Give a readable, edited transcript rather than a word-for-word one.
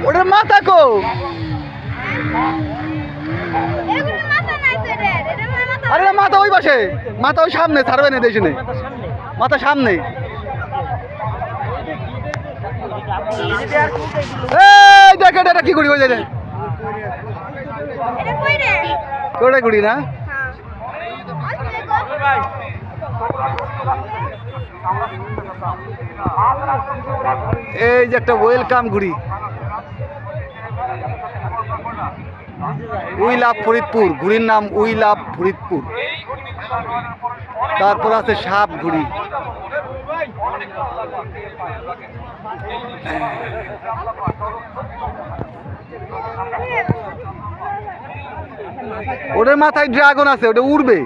ওটার মাথা কো? আরে মাথা ওই পাশে, মাথা ওই সামনে, ছাড়বে না দেশে নেই, মাথা সামনে। এই দেখ এটা কি করি হয়ে যায় কোটা গুড়ি না? এই যে একটা ওয়েলকাম ঘুড়ি, উই লাভ ফরিদপুর, ঘুড়ির নাম উই লাভ ফরিদপুর। তারপর আছে সাপ ঘুড়ি। ওটার মাথায় ড্রাগন আছে, ওটা উড়বে।